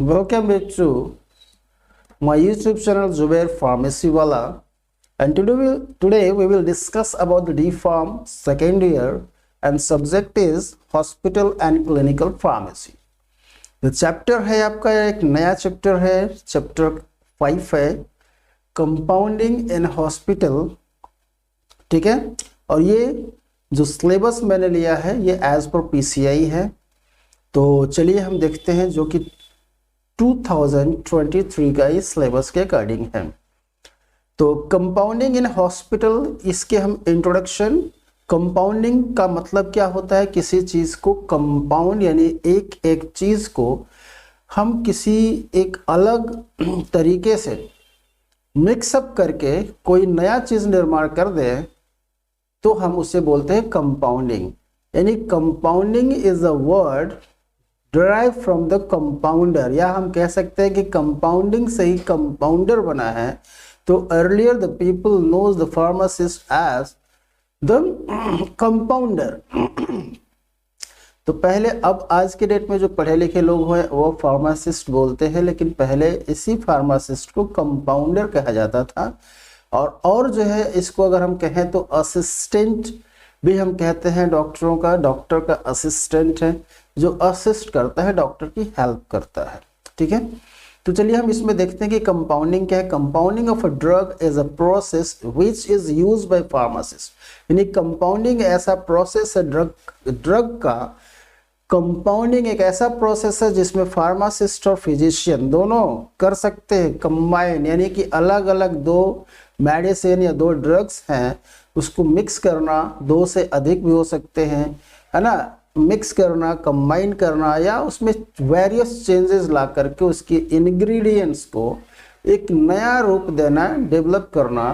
Welcome back to my YouTube channel Zubair Pharmacy Wala, and today we will discuss about the D Pharm second year and subject is Hospital and Clinical Pharmacy. The chapter है आपका एक नया chapter है, chapter 5 है compounding in hospital, ठीक है। और ये जो सिलेबस मैंने लिया है ये एज पर PCI है। तो चलिए हम देखते हैं जो कि 2023 का इस सिलेबस के अकॉर्डिंग है। तो कंपाउंडिंग इन हॉस्पिटल, इसके हम इंट्रोडक्शन, कंपाउंडिंग का मतलब क्या होता है, किसी चीज़ को कंपाउंड यानी एक एक चीज़ को हम किसी एक अलग तरीके से मिक्सअप करके कोई नया चीज़ निर्माण कर दें तो हम उसे बोलते हैं कंपाउंडिंग। यानी compounding is a word derive from the compounder, या हम कह सकते हैं कि कंपाउंडिंग से ही कंपाउंडर बना है। तो earlier the people knows the pharmacist as the compounder. तो पहले, अब आज के डेट में जो पढ़े लिखे लोग हैं वो फार्मासिस्ट बोलते हैं, लेकिन पहले इसी फार्मासिस्ट को कंपाउंडर कहा जाता था। और जो है इसको अगर हम कहें तो असिस्टेंट भी हम कहते हैं डॉक्टरों का। डॉक्टर का असिस्टेंट है जो असिस्ट करता है, डॉक्टर की हेल्प करता है, ठीक है। तो चलिए हम इसमें देखते हैं कि कंपाउंडिंग क्या है। Compounding of a drug is a process which is use by pharmacist. यानी कंपाउंडिंग ऐसा प्रोसेस है ड्रग का। कंपाउंडिंग एक ऐसा प्रोसेस है जिसमें फार्मासिस्ट और फिजिशियन दोनों कर सकते हैं कंबाइन, यानी कि अलग अलग दो मेडिसिन या दो ड्रग्स हैं उसको मिक्स करना, दो से अधिक भी हो सकते हैं, है ना, मिक्स करना, कंबाइन करना, या उसमें वेरियस चेंजेस ला करके उसकी इंग्रेडिएंट्स को एक नया रूप देना, डेवलप करना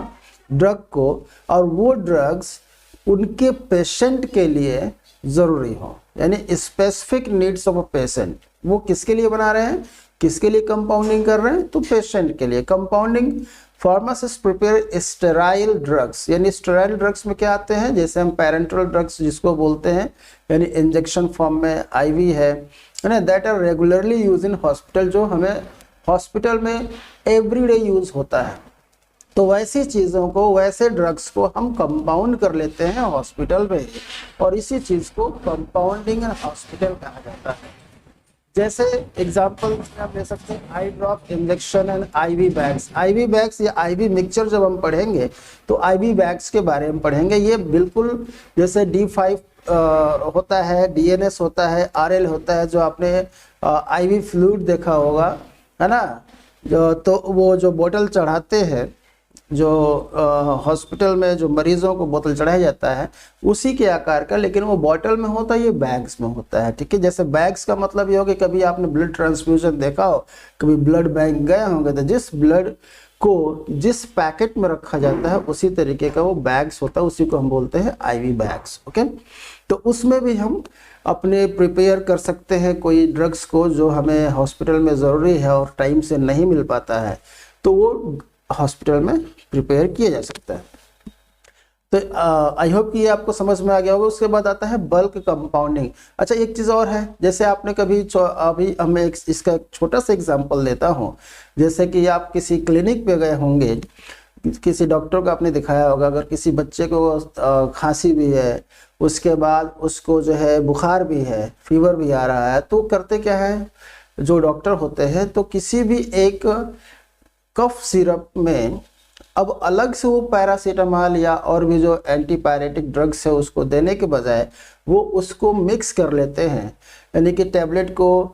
ड्रग को, और वो ड्रग्स उनके पेशेंट के लिए ज़रूरी हो। यानी specific needs of a patient, वो किसके लिए बना रहे हैं, किसके लिए कंपाउंडिंग कर रहे हैं, तो पेशेंट के लिए। Compounding pharmacist prepare sterile drugs, यानी स्टेराइल ड्रग्स में क्या आते हैं, जैसे हम पैरेंटल ड्रग्स जिसको बोलते हैं, यानी इंजेक्शन फॉर्म में IV है ना, that are regularly use in hospital, जो हमें हॉस्पिटल में एवरीडे यूज होता है। तो वैसी चीज़ों को, वैसे ड्रग्स को हम कंपाउंड कर लेते हैं हॉस्पिटल में, और इसी चीज़ को कंपाउंडिंग इन हॉस्पिटल कहा जाता है। जैसे एग्जांपल आप ले सकते हैं eye drop injection and IV bags. IV bags या IV मिक्सचर जब हम पढ़ेंगे तो IV बैग्स के बारे में पढ़ेंगे। ये बिल्कुल जैसे D5 होता है, DNS होता है, RL होता है, जो आपने IV फ्लूइड देखा होगा, है ना, तो वो जो बोतल चढ़ाते हैं, जो हॉस्पिटल में जो मरीजों को बोतल चढ़ाया जाता है उसी के आकार का, लेकिन वो बोतल में होता है, ये बैग्स में होता है, ठीक है। जैसे बैग्स का मतलब ये हो कि कभी आपने ब्लड ट्रांसफ्यूजन देखा हो, कभी ब्लड बैंक गए होंगे, तो जिस ब्लड को जिस पैकेट में रखा जाता है उसी तरीके का वो बैग्स होता है, उसी को हम बोलते हैं IV बैग्स, ओके। तो उसमें भी हम अपने प्रिपेयर कर सकते हैं कोई ड्रग्स को जो हमें हॉस्पिटल में ज़रूरी है और टाइम से नहीं मिल पाता है, तो वो हॉस्पिटल में प्रिपेयर किया जा सकता है। तो आई होप कि ये आपको समझ में आ गया होगा। उसके बाद आता है बल्क कंपाउंडिंग। अच्छा, एक चीज़ और है, जैसे आपने कभी अभी हम इसका छोटा सा एग्जांपल देता हूँ। जैसे कि आप किसी क्लिनिक पे गए होंगे, किसी डॉक्टर को आपने दिखाया होगा, अगर किसी बच्चे को खांसी भी है, उसके बाद उसको जो है बुखार भी है, फीवर भी आ रहा है, तो करते क्या है जो डॉक्टर होते हैं, तो किसी भी एक कफ सिरप में अब अलग से वो पैरासीटामॉल या और भी जो एंटीपायरेटिक ड्रग्स है उसको देने के बजाय वो उसको मिक्स कर लेते हैं, यानी कि टैबलेट को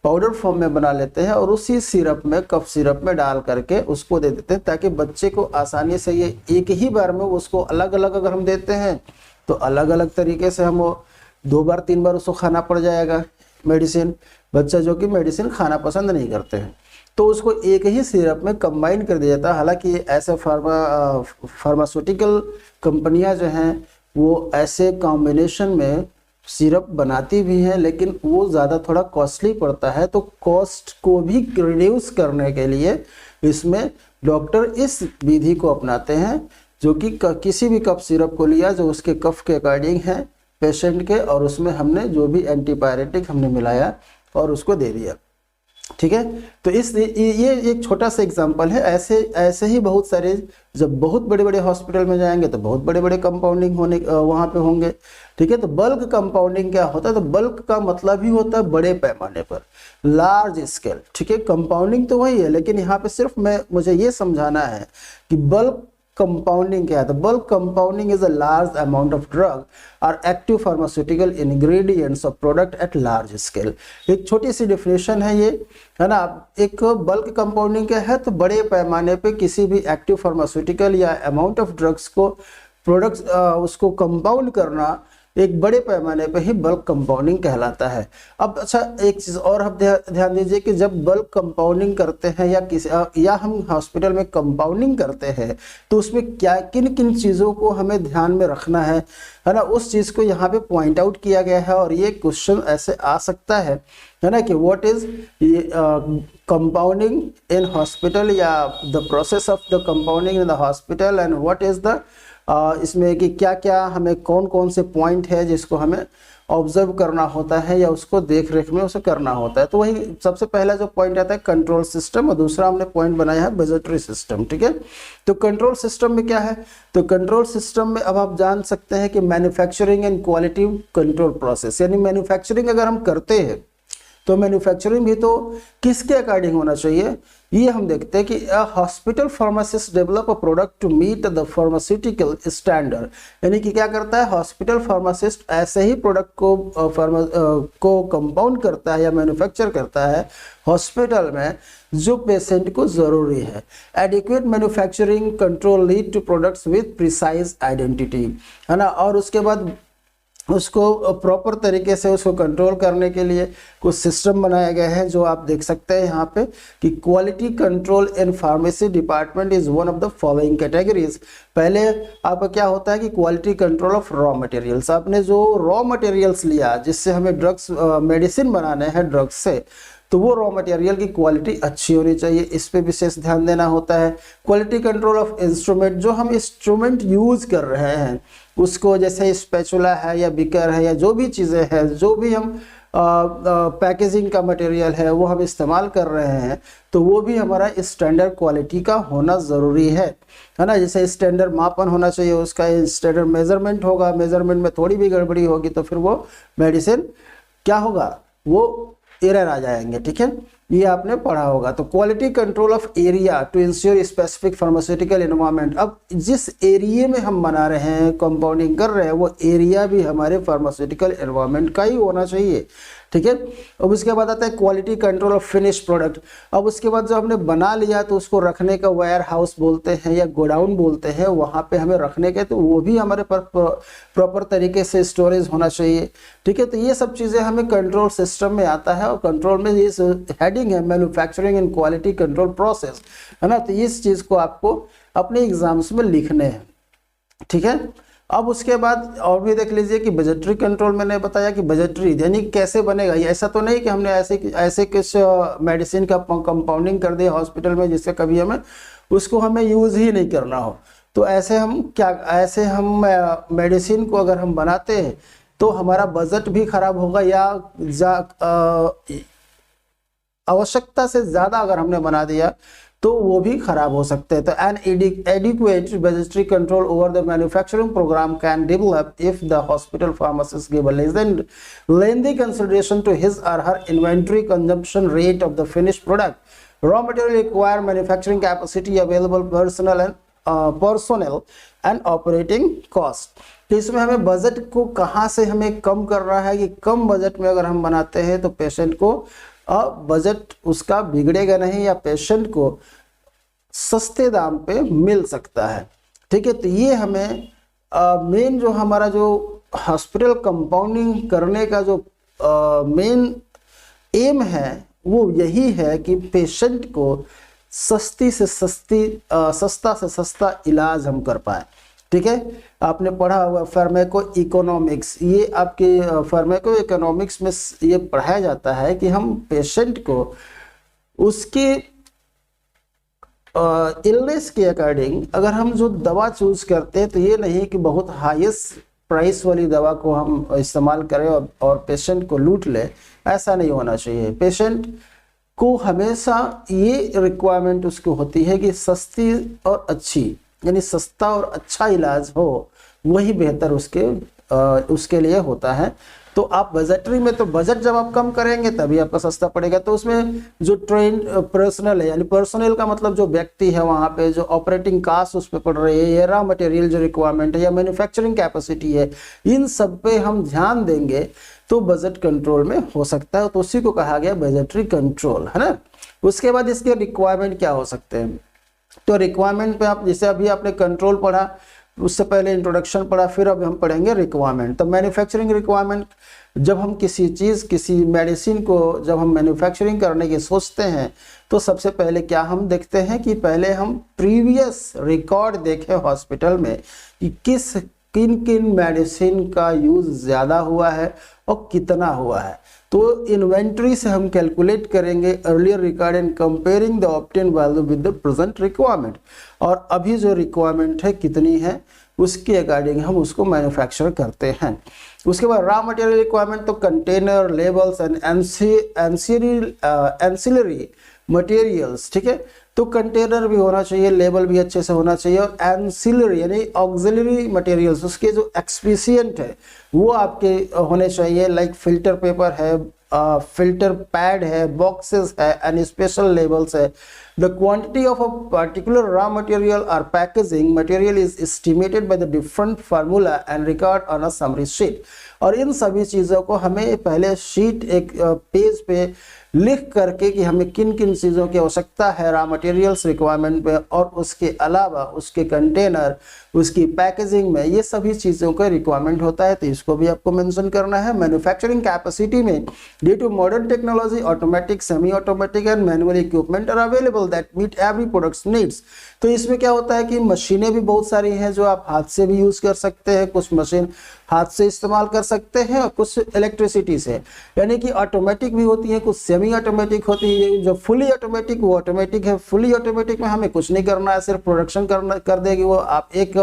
पाउडर फॉर्म में बना लेते हैं और उसी सिरप में, कफ सिरप में डाल करके उसको दे देते हैं, ताकि बच्चे को आसानी से, ये एक ही बार में उसको अलग अलग अगर हम देते हैं तो अलग अलग तरीके से हम वो 2 बार 3 बार उसको खाना पड़ जाएगा मेडिसिन। बच्चा जो कि मेडिसिन खाना पसंद नहीं करते हैं, तो उसको एक ही सिरप में कंबाइन कर दिया जाता है। हालांकि ऐसे फार्मास्यूटिकल कंपनियां जो हैं वो ऐसे कॉम्बिनेशन में सिरप बनाती भी हैं, लेकिन वो ज़्यादा थोड़ा कॉस्टली पड़ता है। तो कॉस्ट को भी रिड्यूस करने के लिए इसमें डॉक्टर इस विधि को अपनाते हैं, जो कि किसी भी कफ सिरप को लिया जो उसके कफ के अकॉर्डिंग है पेशेंट के, और उसमें हमने जो भी एंटीपायरेटिक हमने मिलाया और उसको दे दिया। ठीक है। तो इस ये एक छोटा सा एग्जांपल है। ऐसे ऐसे ही बहुत सारे, जब बहुत बड़े बड़े हॉस्पिटल में जाएंगे तो बहुत बड़े बड़े कंपाउंडिंग होने वहाँ पे होंगे। ठीक है। तो बल्क कंपाउंडिंग क्या होता है? तो बल्क का मतलब ही होता है बड़े पैमाने पर, लार्ज स्केल। ठीक है। कंपाउंडिंग तो वही है, लेकिन यहाँ पे सिर्फ मुझे ये समझाना है कि बल्क कंपाउंडिंग क्या है। तो bulk compounding is a large amount of drug और active pharmaceutical ingredients of product at large scale. एक छोटी सी डिफिनेशन है ये, है ना। एक बल्क कंपाउंडिंग क्या है? तो बड़े पैमाने पे किसी भी एक्टिव फार्मास्यूटिकल या अमाउंट ऑफ ड्रग्स को प्रोडक्ट्स उसको कंपाउंड करना एक बड़े पैमाने पे ही बल्क कंपाउंडिंग कहलाता है। अब अच्छा, एक चीज़ और आप ध्यान दीजिए कि जब बल्क कंपाउंडिंग करते हैं या हम हॉस्पिटल में कंपाउंडिंग करते हैं तो उसमें क्या किन किन चीज़ों को हमें ध्यान में रखना है ना, उस चीज़ को यहाँ पे पॉइंट आउट किया गया है। और ये क्वेश्चन ऐसे आ सकता है ना, कि what is compounding in hospital या the process of the compounding in the hospital and what is the इसमें कि क्या क्या हमें कौन कौन से पॉइंट है जिसको हमें ऑब्जर्व करना होता है या उसको देख रेख में उसे करना होता है। तो वही सबसे पहला जो पॉइंट आता है कंट्रोल सिस्टम, और दूसरा हमने पॉइंट बनाया है बजटरी सिस्टम। ठीक है। तो कंट्रोल सिस्टम में क्या है? तो कंट्रोल सिस्टम में अब आप जान सकते हैं कि manufacturing and quality control process, यानी मैन्युफैक्चरिंग अगर हम करते हैं तो मैन्युफैक्चरिंग भी तो किसके अकॉर्डिंग होना चाहिए, ये हम देखते हैं कि hospital pharmacist develop a product to meet the pharmaceutical standard. यानी कि क्या करता है हॉस्पिटल फार्मासिस्ट? ऐसे ही प्रोडक्ट को कंपाउंड करता है या मैन्युफैक्चर करता है हॉस्पिटल में जो पेशेंट को जरूरी है। Adequate manufacturing control lead to products with precise identity, है ना। और उसके बाद उसको प्रॉपर तरीके से उसको कंट्रोल करने के लिए कुछ सिस्टम बनाया गया है, जो आप देख सकते हैं यहाँ पे कि quality control in pharmacy department is one of the following categories. पहले आपका क्या होता है कि quality control of raw materials. आपने जो रॉ मटेरियल्स लिया जिससे हमें ड्रग्स मेडिसिन बनाने हैं ड्रग्स से, तो वो रॉ मटेरियल की क्वालिटी अच्छी होनी चाहिए, इस पे विशेष ध्यान देना होता है। क्वालिटी कंट्रोल ऑफ इंस्ट्रूमेंट, जो हम इंस्ट्रूमेंट यूज कर रहे हैं उसको, जैसे स्पैचुला है या बिकर है या जो भी चीज़ें हैं, जो भी हम पैकेजिंग का मटेरियल है वो हम इस्तेमाल कर रहे हैं, तो वो भी हमारा स्टैंडर्ड क्वालिटी का होना ज़रूरी है ना। जैसे स्टैंडर्ड मापन होना चाहिए, उसका स्टैंडर्ड मेजरमेंट होगा, मेजरमेंट में थोड़ी भी गड़बड़ी होगी तो फिर वो मेडिसिन क्या होगा, वो एरर आ जाएंगे। ठीक है, ये आपने पढ़ा होगा। तो quality control of area to ensure specific pharmaceutical environment. अब जिस एरिया में हम बना रहे हैं, कंपाउंडिंग कर रहे हैं, वो एरिया भी हमारे फार्मास्यूटिकल एनवायरनमेंट का ही होना चाहिए। ठीक है। अब उसके बाद आता है quality control of finish product. अब उसके बाद जो हमने बना लिया तो उसको रखने का वेयर हाउस बोलते हैं या गोडाउन बोलते हैं, वहाँ पे हमें रखने के, तो वो भी हमारे पर प्रॉपर तरीके से स्टोरेज होना चाहिए। ठीक है। तो ये सब चीज़ें हमें कंट्रोल सिस्टम में आता है, और कंट्रोल में ये हेडिंग है manufacturing and quality control process, है ना। तो इस चीज़ को आपको अपने एग्जाम्स में लिखने हैं। ठीक है। अब उसके बाद और भी देख लीजिए कि बजटरी कंट्रोल, मैंने बताया कि बजटरी यानी कैसे बनेगा। ये ऐसा तो नहीं कि हमने ऐसे किस मेडिसिन का कंपाउंडिंग कर दिया हॉस्पिटल में जिससे कभी उसको हमें यूज़ ही नहीं करना हो। तो ऐसे हम मेडिसिन को अगर हम बनाते हैं तो हमारा बजट भी खराब होगा, या आवश्यकता से ज़्यादा अगर हमने बना दिया तो वो भी खराब हो सकते हैं। तो an adequate budgetary control over the manufacturing program can develop if the hospital pharmacist give a lengthy consideration to his or her inventory consumption rate of the finished product, raw material require manufacturing capacity, available personnel and operating cost। तो इसमें हमें budget को कहाँ से हमें कम कर रहा है कि कम बजट में अगर हम बनाते हैं तो पेशेंट को बजट उसका बिगड़ेगा नहीं, या पेशेंट को सस्ते दाम पे मिल सकता है। ठीक है। तो ये हमें मेन जो हमारा जो हॉस्पिटल कंपाउंडिंग करने का जो मेन एम है वो यही है कि पेशेंट को सस्ता से सस्ता इलाज हम कर पाए। ठीक है। आपने पढ़ा हुआ फार्मेको इकोनॉमिक्स, ये आपके फार्मेको इकोनॉमिक्स में ये पढ़ाया जाता है कि हम पेशेंट को उसके इलनेस के अकॉर्डिंग अगर हम जो दवा चूज करते हैं तो ये नहीं कि बहुत हाईएस्ट प्राइस वाली दवा को हम इस्तेमाल करें और पेशेंट को लूट ले, ऐसा नहीं होना चाहिए। पेशेंट को हमेशा ये रिक्वायरमेंट उसको होती है कि सस्ती और अच्छी, यानी सस्ता और अच्छा इलाज हो, वही बेहतर उसके लिए होता है। तो आप बजटरी में, तो बजट जब आप कम करेंगे तभी आपका सस्ता पड़ेगा। तो उसमें जो ट्रेन पर्सनल है, यानी पर्सनल का मतलब जो व्यक्ति है वहाँ पे, जो ऑपरेटिंग कास्ट उस पर पड़ रही है, या रॉ मटेरियल जो रिक्वायरमेंट है, या मैन्युफैक्चरिंग कैपेसिटी है, इन सब पे हम ध्यान देंगे तो बजट कंट्रोल में हो सकता है। तो उसी को कहा गया बजटरी कंट्रोल, है ना। उसके बाद इसके रिक्वायरमेंट क्या हो सकते हैं, तो रिक्वायरमेंट पे आप, जैसे अभी आपने कंट्रोल पढ़ा, उससे पहले इंट्रोडक्शन पढ़ा, फिर अब हम पढ़ेंगे रिक्वायरमेंट। तो मैन्युफैक्चरिंग रिक्वायरमेंट, जब हम किसी चीज़, किसी मेडिसिन को जब हम मैन्युफैक्चरिंग करने की सोचते हैं तो सबसे पहले क्या हम देखते हैं कि पहले हम प्रीवियस रिकॉर्ड देखें हॉस्पिटल में कि किन किन मेडिसिन का यूज़ ज़्यादा हुआ है और कितना हुआ है। तो इन्वेंट्री से हम कैलकुलेट करेंगे earlier record and comparing the obtain value with the present requirement, और अभी जो रिक्वायरमेंट है कितनी है उसके अकॉर्डिंग हम उसको मैन्युफैक्चर करते हैं। उसके बाद रॉ मटेरियल रिक्वायरमेंट, तो container, labels and ancillary materials, ठीक है। तो कंटेनर भी होना चाहिए, लेबल भी अच्छे से होना चाहिए, और एंसिलरी यानी ऑक्सिलरी मटेरियल्स, उसके जो एक्सपीशियंट है वो आपके होने चाहिए, लाइक फिल्टर पेपर है, फिल्टर पैड है, बॉक्सेस है एंड स्पेशल लेबल्स है। The quantity of a particular raw material or packaging material is estimated by the different formula and record on a summary sheet। और इन सभी चीज़ों को हमें पहले शीट, एक पेज पे लिख करके कि हमें किन किन चीज़ों की आवश्यकता है रॉ मटेरियल्स रिक्वायरमेंट पे, और उसके अलावा उसके कंटेनर, उसकी पैकेजिंग में ये सभी चीज़ों का रिक्वायरमेंट होता है। तो इसको भी आपको मेंशन करना है। मैन्युफैक्चरिंग कैपेसिटी में due to modern technology, automatic, semi automatic and manual equipment are available that meet every products needs. तो इसमें क्या होता है कि मशीनें भी बहुत सारी हैं जो आप हाथ से भी यूज़ कर सकते हैं, कुछ मशीन हाथ से इस्तेमाल कर सकते हैं और कुछ इलेक्ट्रिसिटी से, यानी कि ऑटोमेटिक भी होती है, कुछ सेमी ऑटोमेटिक होती है। जो फुली ऑटोमेटिक वो ऑटोमेटिक है, फुली ऑटोमेटिक में हमें कुछ नहीं करना है, सिर्फ प्रोडक्शन कर देगी वो। आप एक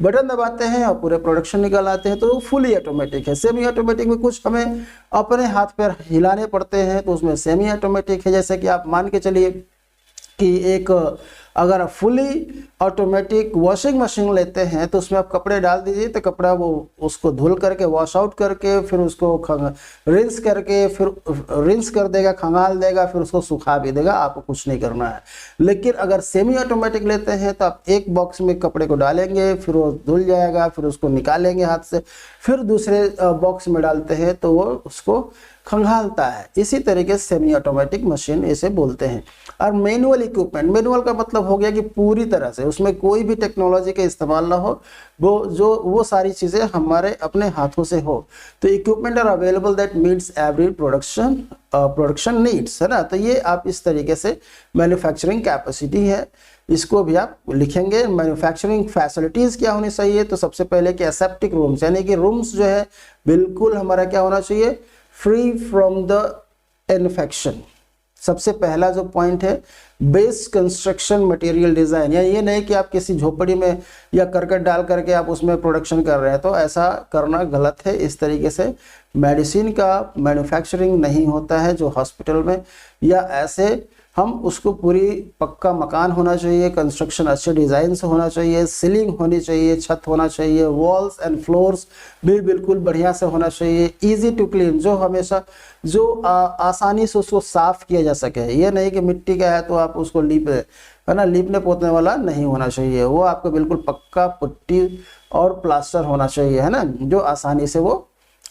बटन दबाते हैं और पूरे प्रोडक्शन निकल आते हैं, तो वो फुली ऑटोमेटिक है। सेमी ऑटोमेटिक में कुछ हमें अपने हाथ पैर हिलाने पड़ते हैं, तो उसमें सेमी ऑटोमेटिक है। जैसे कि आप मान के चलिए कि एक अगर फुली ऑटोमेटिक वॉशिंग मशीन लेते हैं तो उसमें आप कपड़े डाल दीजिए, तो कपड़ा वो उसको धुल करके, वॉश आउट करके, फिर उसको रिंस करके, फिर रिंस कर देगा, खंगाल देगा, फिर उसको सुखा भी देगा, आपको कुछ नहीं करना है। लेकिन अगर सेमी ऑटोमेटिक लेते हैं तो आप एक बॉक्स में कपड़े को डालेंगे, फिर वो धुल जाएगा, फिर उसको निकालेंगे हाथ से, फिर दूसरे बॉक्स में डालते हैं तो वो उसको खंगालता है। इसी तरीके से सेमी ऑटोमेटिक मशीन इसे बोलते हैं। और मैनुअल इक्विपमेंट, मैनुअल का मतलब हो गया कि पूरी तरह से उसमें कोई भी टेक्नोलॉजी का इस्तेमाल ना हो, वो सारी चीज़ें हमारे अपने हाथों से हो। तो equipment are available that meets every production needs, है ना। तो ये आप इस तरीके से मैन्युफैक्चरिंग कैपेसिटी है, इसको भी आप लिखेंगे। मैन्युफैक्चरिंग फैसिलिटीज़ क्या होनी चाहिए, तो सबसे पहले कि एसेप्टिक रूम्स, यानी कि रूम्स जो है बिल्कुल हमारा क्या होना चाहिए, फ्री फ्रॉम द इन्फेक्शन। सबसे पहला जो पॉइंट है, बेस्ट कंस्ट्रक्शन मटेरियल डिज़ाइन, यानी ये नहीं कि आप किसी झोपड़ी में या करकट डाल करके आप उसमें प्रोडक्शन कर रहे हैं, तो ऐसा करना गलत है। इस तरीके से मेडिसिन का मैन्युफैक्चरिंग नहीं होता है जो हॉस्पिटल में, या ऐसे हम उसको पूरी पक्का मकान होना चाहिए, कंस्ट्रक्शन अच्छे डिज़ाइन से होना चाहिए, सीलिंग होनी चाहिए, छत होना चाहिए, वॉल्स एंड फ्लोर्स भी बिल्कुल बढ़िया से होना चाहिए, इजी टू क्लीन, जो हमेशा जो आसानी से उसको साफ़ किया जा सके। ये नहीं कि मिट्टी का है तो आप उसको है ना, लीपने पोतने वाला नहीं होना चाहिए, वो आपको बिल्कुल पक्का पुट्टी और प्लास्टर होना चाहिए, है ना, जो आसानी से वो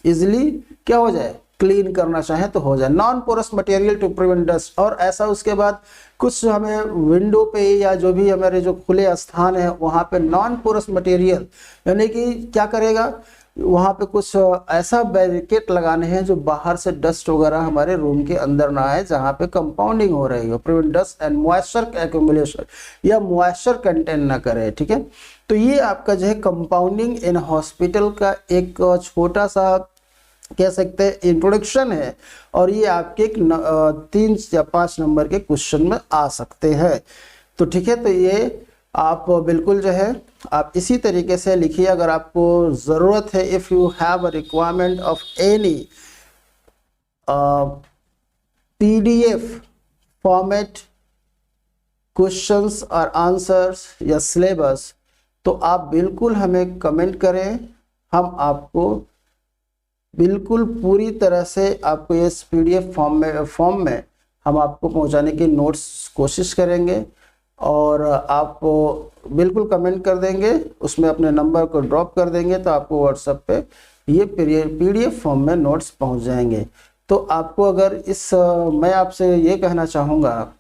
इजीली क्या हो जाए, क्लीन करना चाहे तो हो जाए। Non porous material to prevent dust, और ऐसा उसके बाद कुछ हमें विंडो पे या जो भी हमारे जो खुले स्थान है वहाँ पे नॉन पोरस मटेरियल, यानी कि क्या करेगा, वहाँ पे कुछ ऐसा बैरिकेड लगाने हैं जो बाहर से डस्ट वगैरह हमारे रूम के अंदर ना आए, जहाँ पे कंपाउंडिंग हो रही हो, prevent dust and moisture accumulation, या मॉइस्चर कंटेन ना करे, ठीक है। तो ये आपका जो है कंपाउंडिंग इन हॉस्पिटल का एक छोटा सा कह सकते हैं इंट्रोडक्शन है, और ये आपके 3 या 5 नंबर के क्वेश्चन में आ सकते हैं। तो ठीक है, तो ये आप बिल्कुल जो है आप इसी तरीके से लिखिए। अगर आपको ज़रूरत है, if you have a requirement of any PDF format, questions और आंसर्स या सिलेबस, तो आप बिल्कुल हमें कमेंट करें। हम आपको बिल्कुल पूरी तरह से आपको इस PDF फॉर्म में हम आपको पहुंचाने की नोट्स कोशिश करेंगे, और आप बिल्कुल कमेंट कर देंगे, उसमें अपने नंबर को ड्रॉप कर देंगे तो आपको व्हाट्सएप पे ये PDF फॉर्म में नोट्स पहुंच जाएंगे। तो आपको अगर मैं आपसे ये कहना चाहूँगा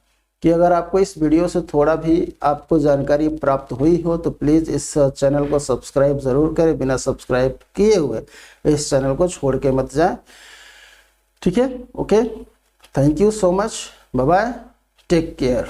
कि अगर आपको इस वीडियो से थोड़ा भी आपको जानकारी प्राप्त हुई हो तो प्लीज़ इस चैनल को सब्सक्राइब ज़रूर करें। बिना सब्सक्राइब किए हुए इस चैनल को छोड़ के मत जाए, ठीक है? Okay, thank you so much, bye bye, take care.